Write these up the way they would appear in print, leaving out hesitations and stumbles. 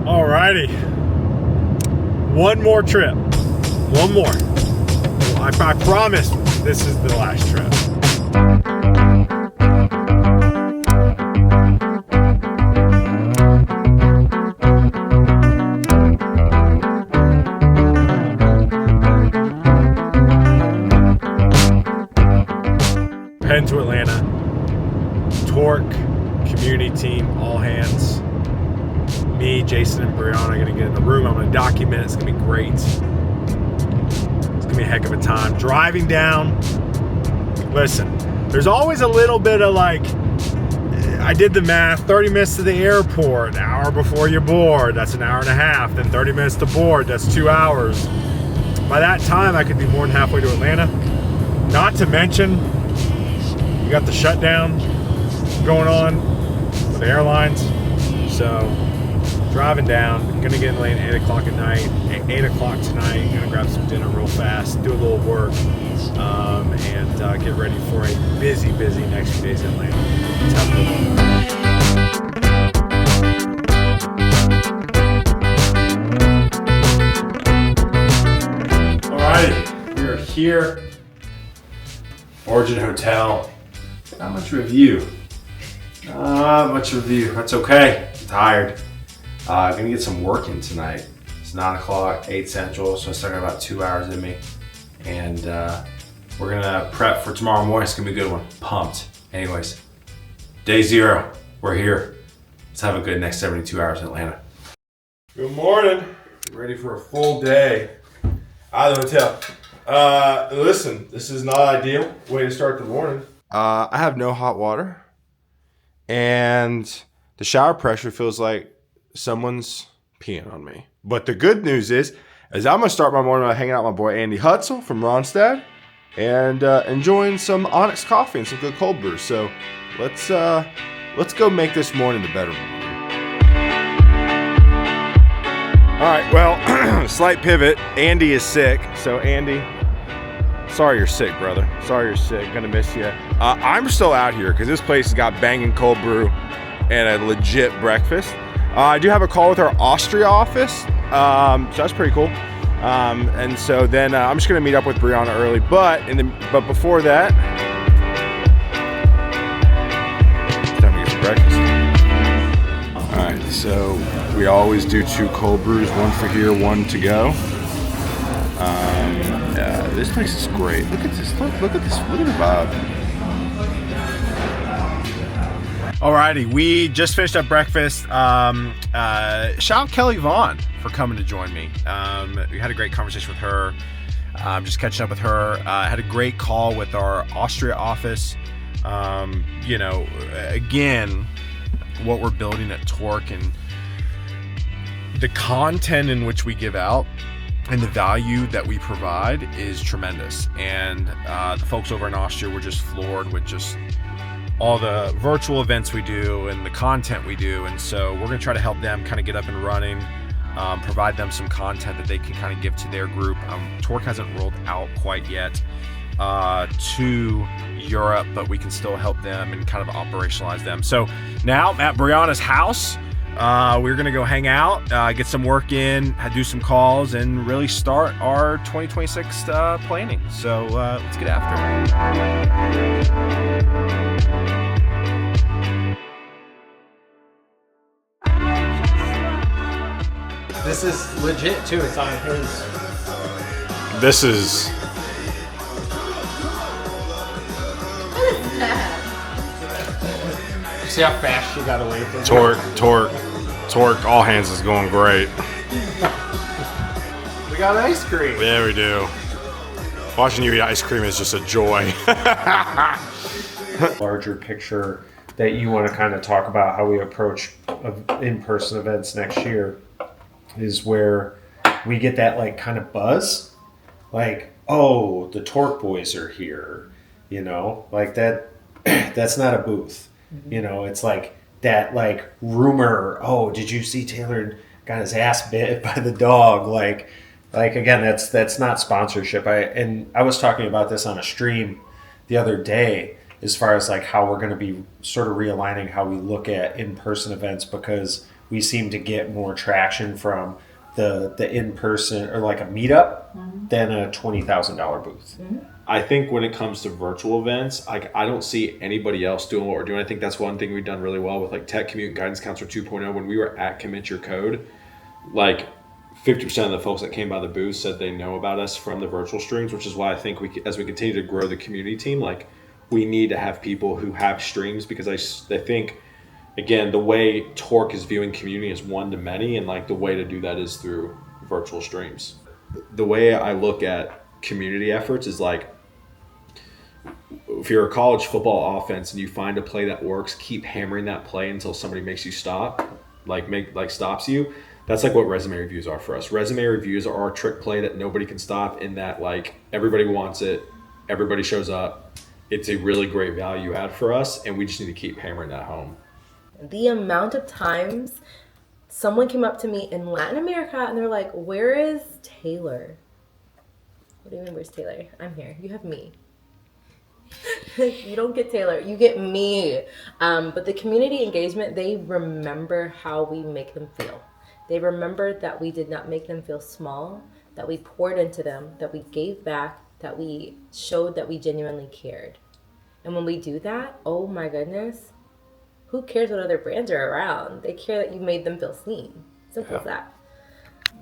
Alrighty. One more trip. One more. I promise this is the last trip. Heading to Atlanta. Torc, community team, all hands. Me, Jason, and Briana are gonna get in the room. I'm gonna document it. It's gonna be great. It's gonna be a heck of a time. Driving down. Listen, there's always a little bit of like, I did the math, 30 minutes to the airport, an hour before you board, that's an hour and a half, then 30 minutes to board, that's 2 hours. By that time, I could be more than halfway to Atlanta. Not to mention, you got the shutdown going on with the airlines. So, driving down, I'm gonna get in late at 8 o'clock at night, 8 o'clock tonight, gonna grab some dinner real fast, do a little work, and get ready for a busy next few days in Atlanta. Let's have a good one. Alrighty, we are here. Origin Hotel. Not much review. That's okay. I'm tired. I'm gonna get some work in tonight. It's 9 o'clock, 8 Central, so I still got about 2 hours in me. And we're gonna prep for tomorrow morning. It's gonna be a good one. Pumped. Anyways, day 0, we're here. Let's have a good next 72 hours in Atlanta. Good morning. Ready for a full day out of the hotel. Listen, this is not ideal way to start the morning. I have no hot water. And the shower pressure feels like someone's peeing on me. But the good news is I'm going to start my morning by hanging out with my boy Andy Hutzel from Ronstadt and enjoying some Onyx coffee and some good cold brews. So let's go make this morning the better morning. All right, well, slight pivot. Andy is sick. So Andy, sorry you're sick, brother. Sorry you're sick. Gonna miss you. I'm still out here because this place has got banging cold brew and a legit breakfast. I do have a call with our Austria office, so that's pretty cool. And so then I'm just gonna meet up with Briana early. But before that, it's time to get some breakfast. All right, so we always do 2 cold brews, 1 for here, 1 to go. This place is great. Look at this. Look at this. Look at the vibe. Alrighty, we just finished up breakfast. Shout out Kelly Vaughn for coming to join me. We had a great conversation with her. Just catching up with her. Had a great call with our Austria office. Again, what we're building at Torc and the content in which we give out and the value that we provide is tremendous. And the folks over in Austria were just floored with just all the virtual events we do and the content we do. And so we're gonna try to help them kind of get up and running, provide them some content that they can kind of give to their group. Torc hasn't rolled out quite yet to Europe, but we can still help them and kind of operationalize them. So now at Briana's house, we're gonna go hang out, get some work in, do some calls, and really start our 2026 planning. So let's get after it. This is legit too. It's on his. This is. See how fast she got away from it? Torc, all hands is going great. We got ice cream. Yeah, we do. Watching you eat ice cream is just a joy. Larger picture that you want to kind of talk about how we approach in-person events next year is where we get that like kind of buzz, like, oh, the Torc boys are here, like that. That's not a booth. It's like that, like rumor. Oh, did you see Taylor got his ass bit by the dog? Like again, that's not sponsorship. I was talking about this on a stream the other day as far as like how we're going to be sort of realigning how we look at in-person events, because we seem to get more traction from the in-person or like a meetup than a $20,000 booth. I think when it comes to virtual events, I don't see anybody else doing what we're doing. I think that's one thing we've done really well with like Tech Commute and Guidance Counselor 2.0. When we were at Commit Your Code, like 50% of the folks that came by the booth said they know about us from the virtual streams, which is why I think as we continue to grow the community team, like we need to have people who have streams, because I think, again, the way Torc is viewing community is one to many, and like the way to do that is through virtual streams. The way I look at community efforts is like, if you're a college football offense and you find a play that works, keep hammering that play until somebody makes you stop, stops you. That's like what resume reviews are for us. Resume reviews are our trick play that nobody can stop, in that like everybody wants it, everybody shows up. It's a really great value add for us, and we just need to keep hammering that home. The amount of times someone came up to me in Latin America and they're like, "Where is Taylor?" What do you mean, where's Taylor? I'm here. You have me. You don't get Taylor, you get me. But the community engagement, they remember how we make them feel. They remember that we did not make them feel small, that we poured into them, that we gave back, that we showed that we genuinely cared. And when we do that, oh my goodness, who cares what other brands are around? They care that you made them feel seen. Simple as that.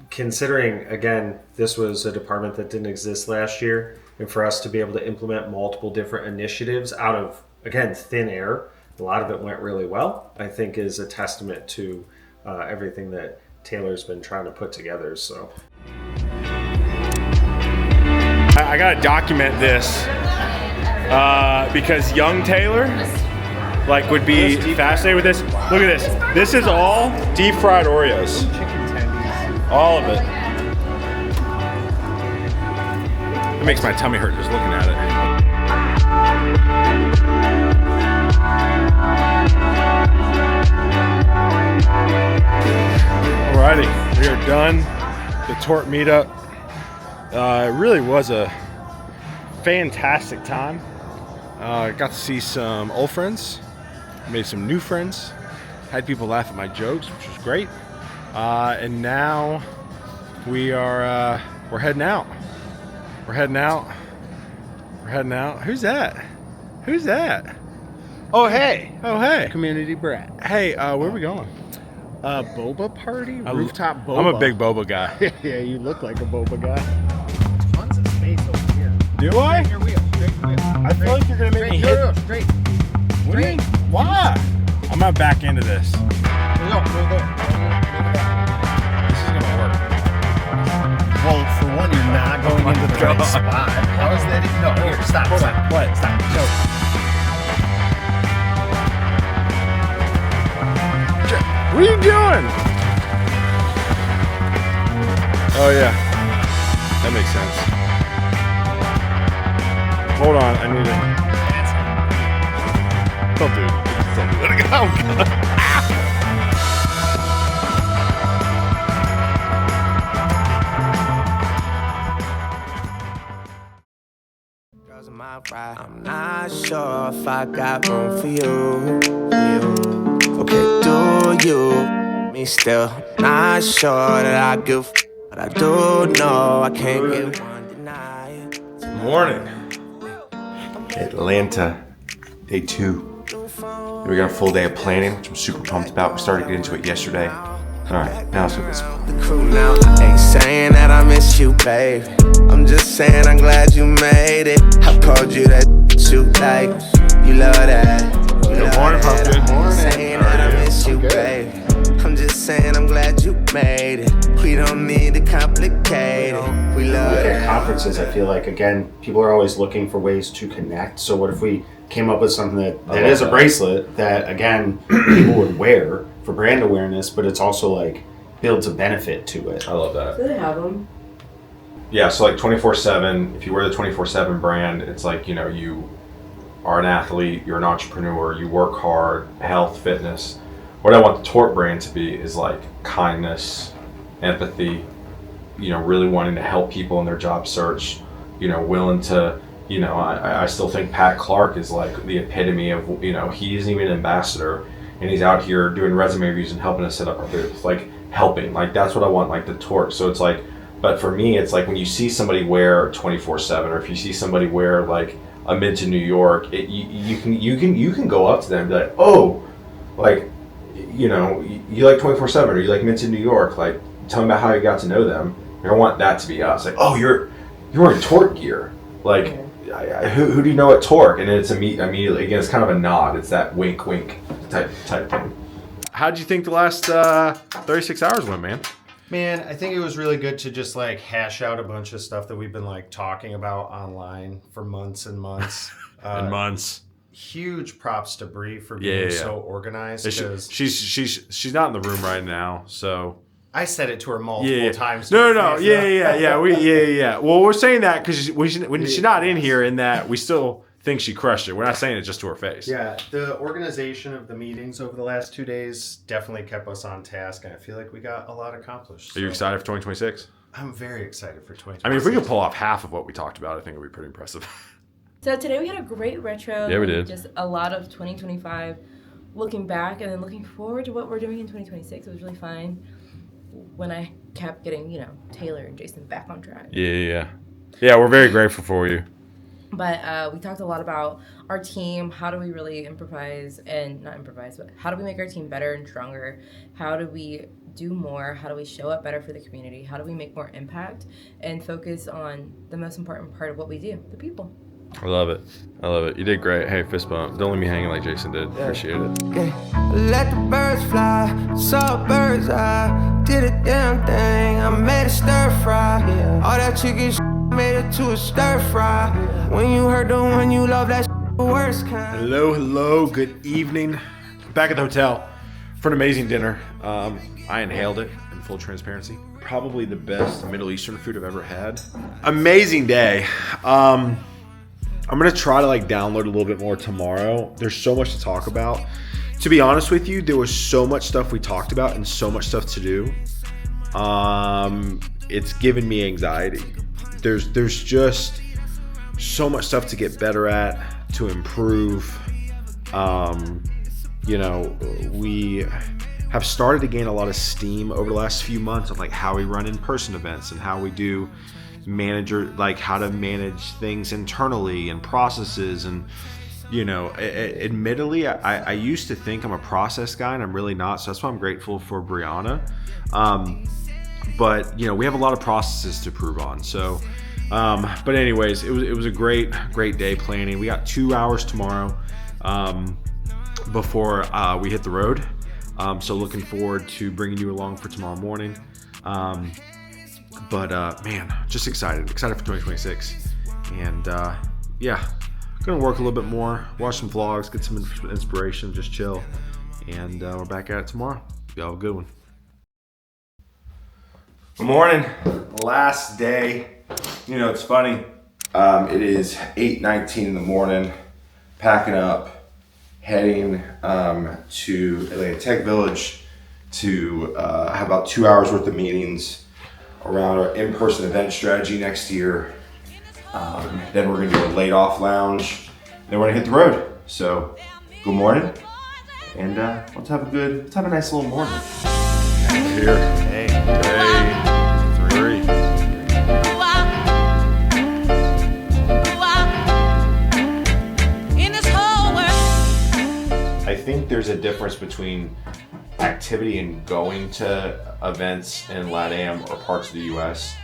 Considering, again, this was a department that didn't exist last year, and for us to be able to implement multiple different initiatives out of, again, thin air, a lot of it went really well, I think is a testament to everything that Taylor's been trying to put together. So I gotta document this because young Taylor would be fascinated with this. Look at this. This is all deep fried Oreos. All of it. It makes my tummy hurt just looking at it. Alrighty, we are done. The Torc meetup. It really was a fantastic time. Got to see some old friends, made some new friends, had people laugh at my jokes, which was great. And now we're heading out. We're heading out. Who's that? Oh hey. Community brat. Hey, where are we going? Boba party? Rooftop boba. I'm a big boba guy. Yeah, you look like a boba guy. Tons of space over here. Do I? Straight your wheel. I feel like you're gonna make me hit. Straight. What do you mean? Why? I'm gonna back into this. Go there. This is gonna work. Well, for one, you're not going into the right spot. How is that? No, here, stop. What? Stop. No. What are you doing? Oh yeah, that makes sense. Hold on, I need to. Don't do it. Oh God. I'm not sure if I got room for you. Okay, do you? Me still not sure that I give, but I do know I can't give one deny. Morning. Atlanta, day 2. We got a full day of planning, which I'm super pumped about. We started getting into it yesterday. All right, now let's go this. The crew now, I ain't saying that I miss you, babe. I'm just saying I'm glad you made it. I called you that you like, you love that. Good morning, Pumpkin. I'm saying that I miss you, babe. I'm just saying I'm glad you made it. We don't need to complicate it. We love at it. conferences, I feel like, again, people are always looking for ways to connect. So what if we came up with something that is a bracelet that, again, people would wear for brand awareness, but it's also like builds a benefit to it. I love that. Do they have them? Yeah, so like 24/7, if you wear the 24/7 brand, it's like, you know, you are an athlete, you're an entrepreneur, you work hard, health, fitness. What I want the Torc brand to be is like kindness, empathy, you know, really wanting to help people in their job search, you know, willing to, you know, I still think Pat Clark is like the epitome of, you know, he isn't even an ambassador. and he's out here doing resume reviews and helping us set up our booth, like helping. Like that's what I want, like the Torc. So it's like, but for me, it's like when you see somebody wear 24/7, or if you see somebody wear like a Mint in New York, you can go up to them and be like, oh, like, you know, you like 24/7, or you like Mint in New York, like tell me about how you got to know them. I want that to be us. Like, oh, you're wearing Torc gear. Like, who do you know at Torc? And it's immediately, again, it's kind of a nod. It's that wink, wink type thing. How'd you think the last 36 hours went, man? Man, I think it was really good to just like hash out a bunch of stuff that we've been like talking about online for months and months. Huge props to Bree for being so organized. She's not in the room right now, so I said it to her multiple times. No. Yeah. Well, we're saying that because when she's not in here, in that we still think she crushed it. We're not saying it just to her face. Yeah, the organization of the meetings over the last 2 days definitely kept us on task, and I feel like we got a lot accomplished. Are you excited for 2026? I'm very excited for 2026. I mean, if we could pull off half of what we talked about, I think it would be pretty impressive. So today we had a great retro. Yeah, we did. Just a lot of 2025 looking back and then looking forward to what we're doing in 2026. It was really fun when I kept getting, Taylor and Jason back on track. Yeah, we're very grateful for you. But we talked a lot about our team. How do we really not improvise, but how do we make our team better and stronger? How do we do more? How do we show up better for the community? How do we make more impact and focus on the most important part of what we do, the people? I love it. You did great. Hey, fist bump. Don't leave me hanging like Jason did. Appreciate it. Yeah. Let the birds fly, saw birds, I did a damn thing. I made a stir fry. All that chicken made it to a stir fry. When you heard the one you love, that the worst kind. Hello. Good evening. Back at the hotel for an amazing dinner. I inhaled it in full transparency. Probably the best Middle Eastern food I've ever had. Amazing day. I'm going to try to download a little bit more tomorrow. There's so much to talk about. To be honest with you, there was so much stuff we talked about and so much stuff to do. It's given me anxiety. There's just so much stuff to get better at, to improve. We have started to gain a lot of steam over the last few months of how we run in-person events and how we do how to manage things internally and processes. And admittedly, I used to think I'm a process guy, and I'm really not, so that's why I'm grateful for Briana. But we have a lot of processes to prove on. So but anyways, it was a great day planning. We got 2 hours tomorrow before we hit the road, so looking forward to bringing you along for tomorrow morning. But man, just excited for 2026. And gonna work a little bit more, watch some vlogs, get some inspiration, just chill. And we're back at it tomorrow. Y'all have a good one. Good morning. Last day. It's funny. It is 8:19 in the morning, packing up, heading to Atlanta Tech Village to have about 2 hours worth of meetings around our in-person event strategy next year. Then we're gonna do a laid off lounge. Then we're gonna hit the road. So, good morning, and let's have a nice little morning. Here, hey, three. I think there's a difference between activity and going to events in LATAM or parts of the US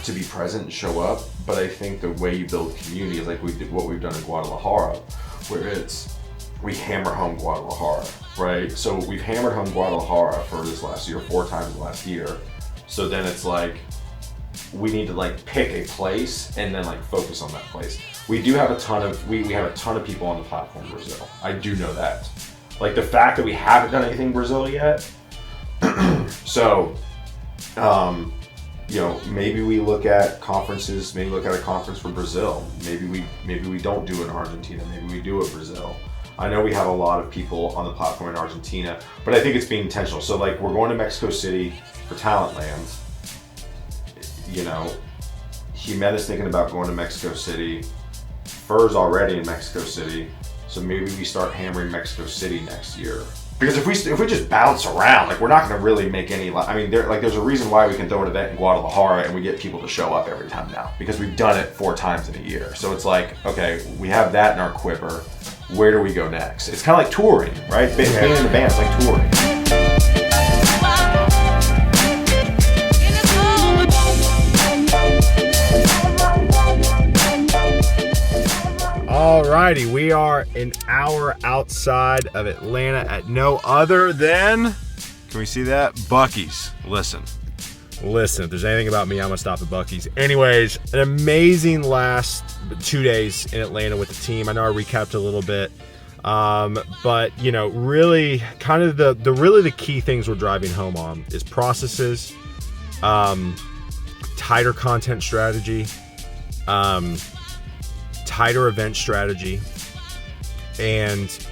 to be present and show up, but I think the way you build community is what we've done in Guadalajara, where we hammer home Guadalajara, right? So we've hammered home Guadalajara for this last year, 4 times last year. So then it's we need to pick a place and then focus on that place. We do have a ton of we have a ton of people on the platform in Brazil. I do know that. The fact that we haven't done anything in Brazil yet. So, maybe we look at conferences. Maybe look at a conference for Brazil. Maybe we don't do it in Argentina. Maybe we do it in Brazil. I know we have a lot of people on the platform in Argentina, but I think it's being intentional. So we're going to Mexico City for Talent Land. Jimenez thinking about going to Mexico City. Fur's already in Mexico City. So maybe we start hammering Mexico City next year. Because if we just bounce around, like we're not going to really make any. I mean, there's a reason why we can throw an event in Guadalajara and we get people to show up every time now, because we've done it 4 times in a year. So it's like, okay, we have that in our quiver. Where do we go next? It's kind of like touring, right? Being in the band is like touring. Alrighty, we are an hour outside of Atlanta at no other than, can we see that? Buc-ee's. Listen, if there's anything about me, I'm gonna stop at Buc-ee's. Anyways, an amazing last 2 days in Atlanta with the team. I know I recapped a little bit, but you know, really kind of the key things we're driving home on is processes, tighter content strategy, tighter event strategy, and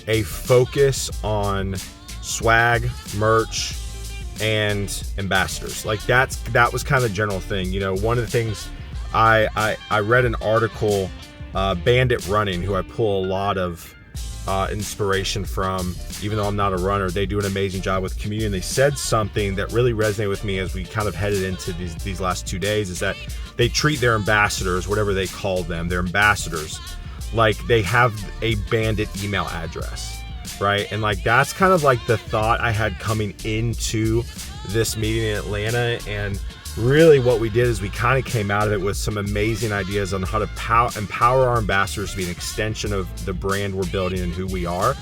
a focus on swag, merch, and ambassadors. Like that was kind of the general thing. You know, one of the things I read an article, Bandit Running, who I pull a lot of inspiration from, even though I'm not a runner. They do an amazing job with community, and they said something that really resonated with me as we kind of headed into these last 2 days, is that they treat their ambassadors, whatever they call them, their ambassadors, like they have a Bandit email address, right? And like that's kind of like the thought I had coming into this meeting in Atlanta. And really what we did is we kind of came out of it with some amazing ideas on how to empower our ambassadors to be an extension of the brand we're building and who we are.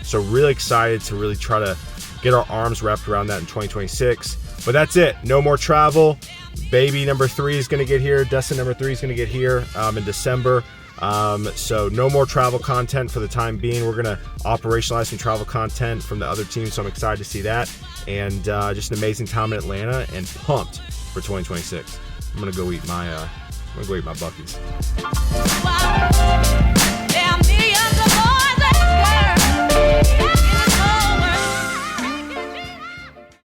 So really excited to really try to get our arms wrapped around that in 2026. But that's it. No more travel. Baby number 3 is going to get here. Desseyn number 3 is going to get here in December. So no more travel content for the time being. We're going to operationalize some travel content from the other teams. So I'm excited to see that. And just an amazing time in Atlanta and pumped for 2026. I'm going to go eat my Buc-ee's.